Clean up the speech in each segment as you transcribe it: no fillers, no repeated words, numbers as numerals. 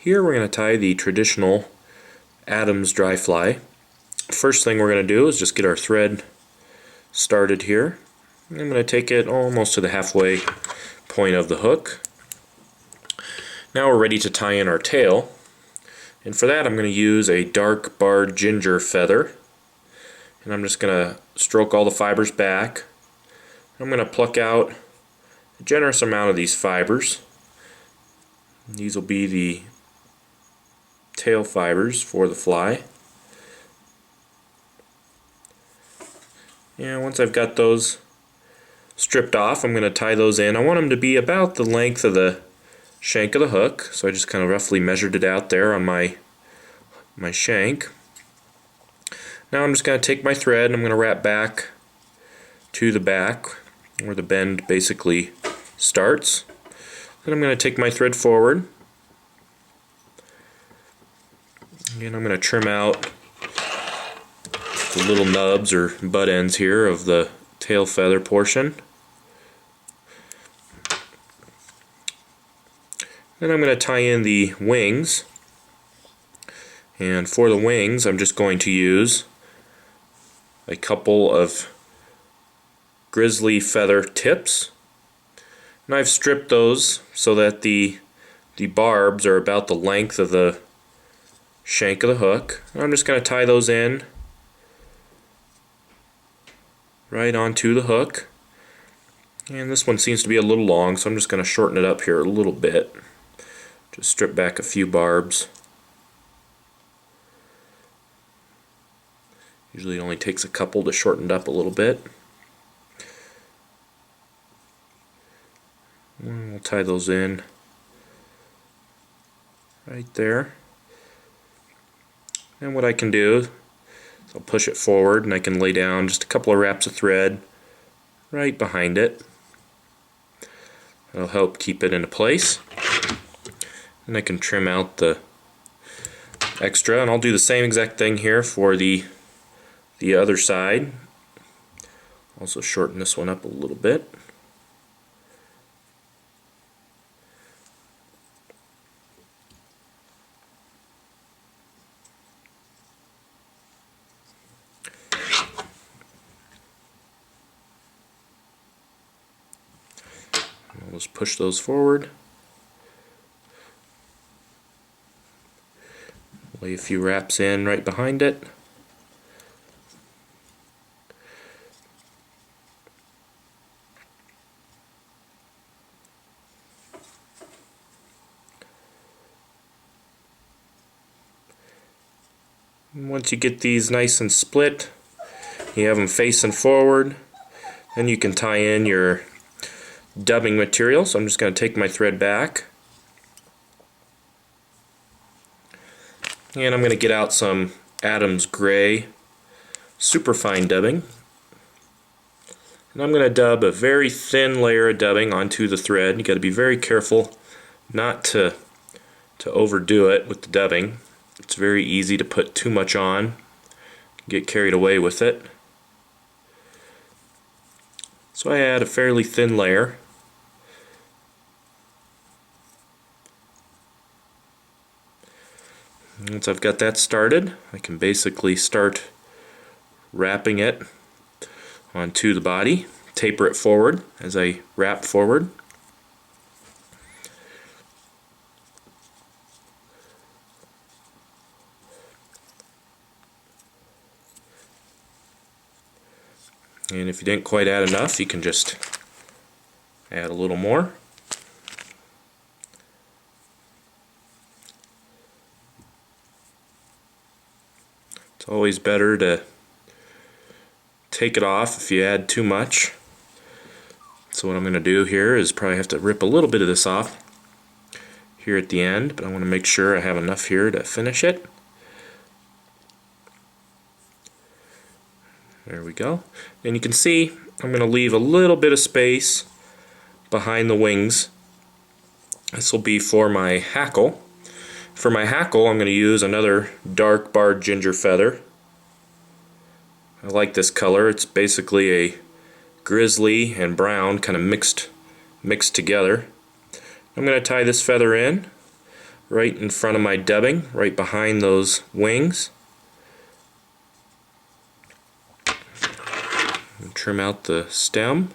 Here we're going to tie the traditional Adams dry fly. First thing we're going to do is just get our thread started here. I'm going to take it almost to the halfway point of the hook. Now we're ready to tie in our tail, and for that I'm going to use a dark barred ginger feather, and I'm just going to stroke all the fibers back. I'm going to pluck out a generous amount of these fibers. These will be the tail fibers for the fly. And once I've got those stripped off, I'm going to tie those in. I want them to be about the length of the shank of the hook, so I just kind of roughly measured it out there on my shank. Now I'm just going to take my thread and I'm going to wrap back to the back where the bend basically starts. Then I'm going to take my thread forward and I'm going to trim out the little nubs or butt ends here of the tail feather portion. Then I'm going to tie in the wings, and for the wings I'm just going to use a couple of Grizzly feather tips, and I've stripped those so that the barbs are about the length of the shank of the hook. I'm just going to tie those in right onto the hook, and this one seems to be a little long, so I'm just going to shorten it up here a little bit. Just strip back a few barbs. Usually it only takes a couple to shorten it up a little bit. And we'll tie those in right there. And what I can do is I'll push it forward and I can lay down just a couple of wraps of thread right behind it. That'll help keep it into place. And I can trim out the extra, and I'll do the same exact thing here for the other side. Also shorten this one up a little bit. I'll just push those forward. Lay a few wraps in right behind it. And once you get these nice and split, you have them facing forward, then you can tie in your dubbing material. So I'm just going to take my thread back, and I'm going to get out some Adams Gray Superfine dubbing, and I'm going to dub a very thin layer of dubbing onto the thread. You got to be very careful not to overdo it with the dubbing. It's very easy to put too much on, get carried away with it. So I add a fairly thin layer. Once I've got that started, I can basically start wrapping it onto the body, taper it forward as I wrap forward. And if you didn't quite add enough, you can just add a little more. It's always better to take it off if you add too much. So what I'm going to do here is probably have to rip a little bit of this off here at the end, but I want to make sure I have enough here to finish it. There we go. And you can see I'm going to leave a little bit of space behind the wings. This will be for my hackle. For my hackle, I'm going to use another dark barred ginger feather. I like this color. It's basically a grizzly and brown kind of mixed together. I'm going to tie this feather in right in front of my dubbing, right behind those wings. And trim out the stem.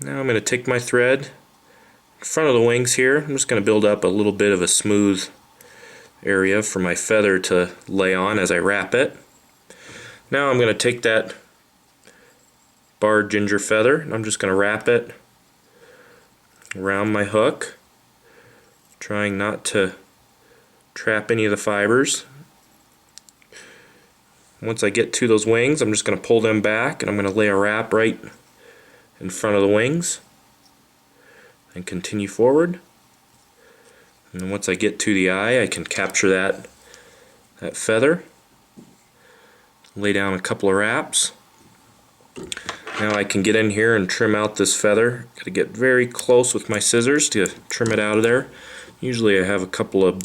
Now I'm going to take my thread in front of the wings here. I'm just going to build up a little bit of a smooth area for my feather to lay on as I wrap it. Now I'm going to take that barred ginger feather and I'm just going to wrap it around my hook, trying not to trap any of the fibers. Once I get to those wings, I'm just going to pull them back and I'm going to lay a wrap right in front of the wings and continue forward. And then once I get to the eye, I can capture that feather, lay down a couple of wraps. Now I can get in here and trim out this feather. Got to get very close with my scissors to trim it out of there. Usually I have a couple of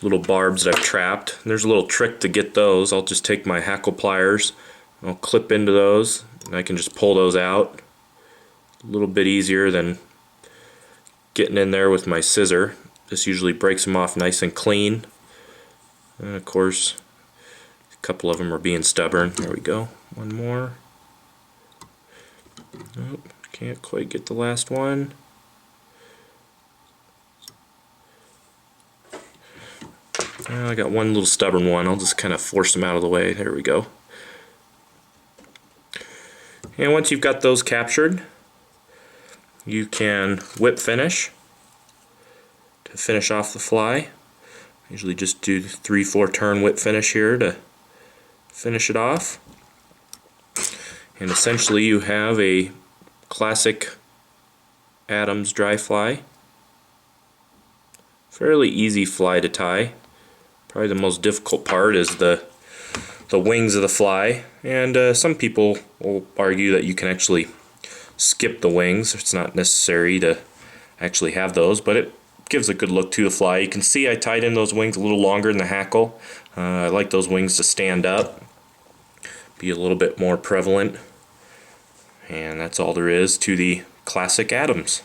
little barbs that I've trapped. There's a little trick to get those. I'll just take my hackle pliers, I'll clip into those, and I can just pull those out. A little bit easier than getting in there with my scissor. This usually breaks them off nice and clean. And of course, a couple of them are being stubborn. There we go. One more. Nope, can't quite get the last one. I got one little stubborn one. I'll just kind of force them out of the way. There we go. And once you've got those captured, you can whip finish to finish off the fly. Usually just do 3-4 turn whip finish here to finish it off. And essentially you have a classic Adams dry fly. Fairly easy fly to tie. Probably the most difficult part is the wings of the fly, and some people will argue that you can actually skip the wings. It's not necessary to actually have those, but it gives a good look to the fly. You can see I tied in those wings a little longer than the hackle. I like those wings to stand up, be a little bit more prevalent, and that's all there is to the classic Adams.